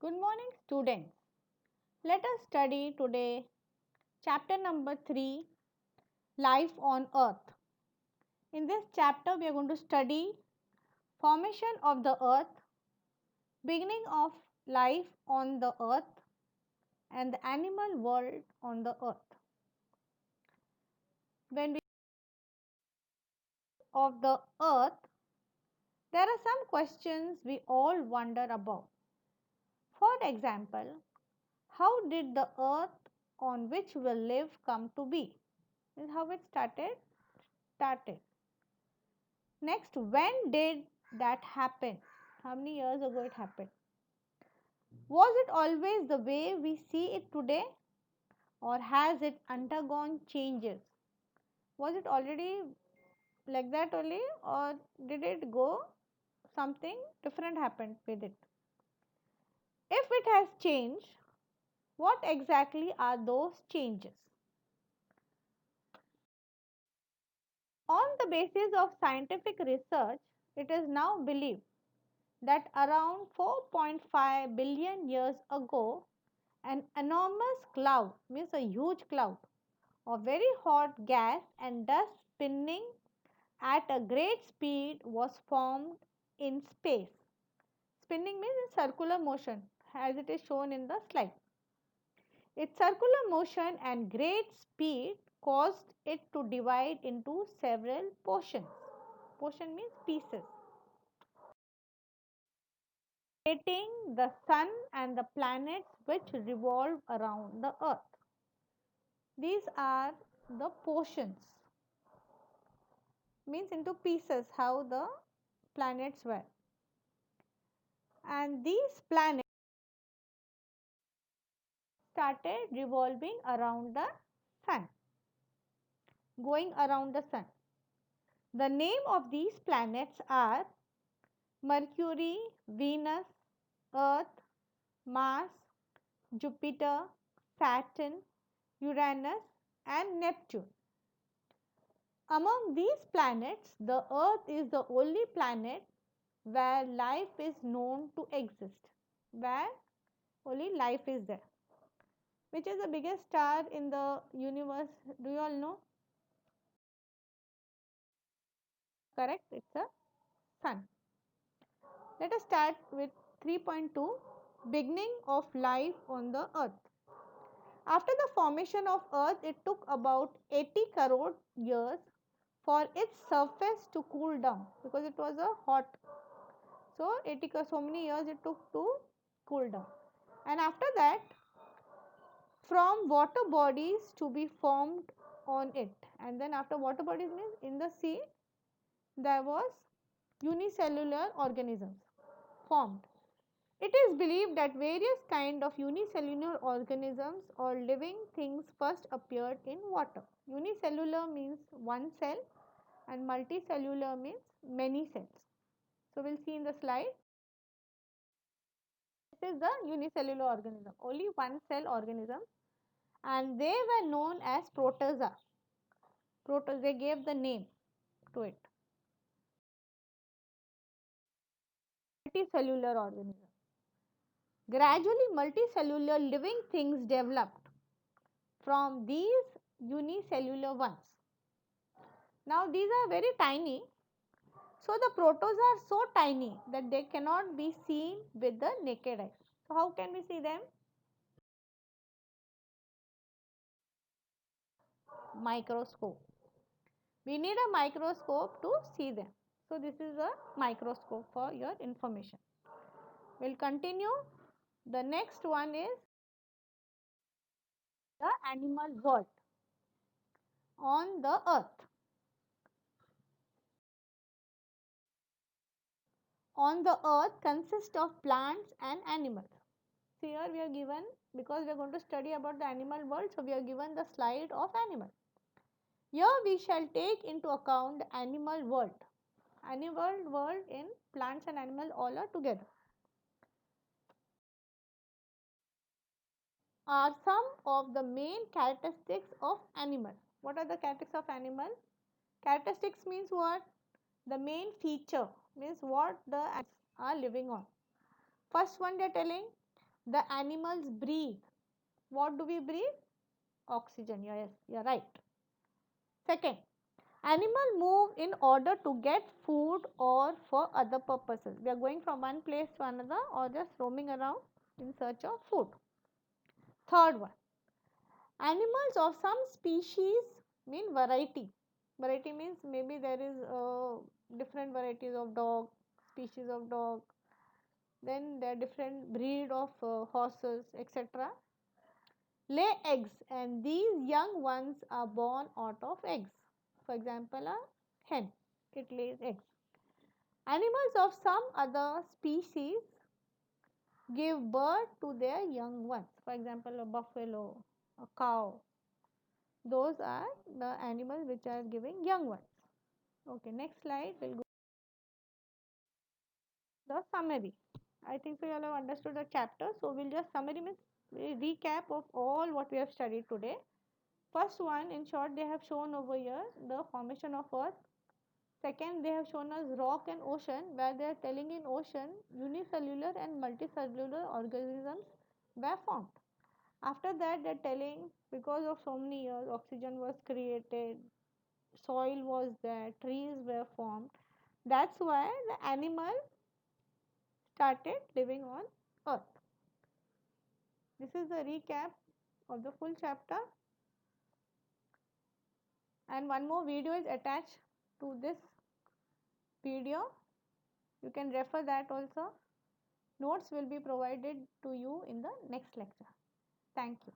Good morning, students. Let us study today chapter number 3, Life on Earth. In this chapter, we are going to study formation of the earth, beginning of life on the earth, and the animal world on the earth. When we of the earth, there are some questions we all wonder about. For example, how did the earth on which we live come to be? This is how it started. Next, when did that happen? How many years ago it happened? Was it always the way we see it today, or has it undergone changes? Was it already like that only, or did it go something different happened with it? If it has changed, what exactly are those changes? On the basis of scientific research, it is now believed that around 4.5 billion years ago, an enormous cloud, means a huge cloud of very hot gas and dust spinning at a great speed was formed in space. Spinning means in circular motion as it is shown in the slide. Its circular motion and great speed caused it to divide into several portions. Portion means pieces, creating the sun and the planets which revolve around the earth. These are the portions, means into pieces how the planets were. And these planets started revolving around the sun, going around the sun. The name of these planets are Mercury, Venus, Earth, Mars, Jupiter, Saturn, Uranus, and Neptune. Among these planets, the Earth is the only planet where life is known to exist, where only life is there. Which is the biggest star in the universe? Do you all know? Correct, it's the sun. Let us start with 3.2, beginning of life on the earth. After the formation of earth, it took about 80 crore years for its surface to cool down because it was a hot. So 80 so many years it took to cool down. And after that, from water bodies to be formed on it. And then after water bodies means in the sea, there was unicellular organisms formed. It is believed that various kind of unicellular organisms or living things first appeared in water. Unicellular means one cell and multicellular means many cells. So, we will see in the slide. This is the unicellular organism, only one cell organism, and they were known as protozoa. They gave the name to it. Multicellular organism. Gradually, multicellular living things developed from these unicellular ones. Now, these are very tiny. So, the protozoa are so tiny that they cannot be seen with the naked eye. So, how can we see them? Microscope. We need a microscope to see them. So, this is a microscope for your information. We will continue. The next one is the animal world on the earth. On the earth consists of plants and animals. So, here we are given, because we are going to study about the animal world, so we are given the slide of animal. Here we shall take into account the animal world. Animal world in plants and animal all are together. Are some of the main characteristics of animal. What are the characteristics of animal? Characteristics means what? The main feature means what the animals are living on. First one they are telling, The animals breathe. What do we breathe? Oxygen. Yes, you're right. Second, animal move in order to get food or for other purposes. We are going from one place to another or just roaming around in search of food. Third one, animals of some species mean variety. Variety means maybe there is different varieties of dog, species of dog, then there are different breed of horses, etc. Lay eggs and these young ones are born out of eggs. For example, a hen, it lays eggs. Animals of some other species give birth to their young ones. For example, a buffalo, a cow. Those are the animals which are giving young ones. Okay, next slide will go the summary. I think so you all have understood the chapter. So we'll just summary means recap of all what we have studied today. First one, in short, they have shown over here the formation of earth. Second, they have shown us rock and ocean, where they are telling in ocean unicellular and multicellular organisms were formed. After that, they are telling because of so many years, oxygen was created, soil was there, trees were formed. That's why the animal started living on earth. This is the recap of the full chapter, and one more video is attached to this video. You can refer that also. Notes will be provided to you in the next lecture. Thank you.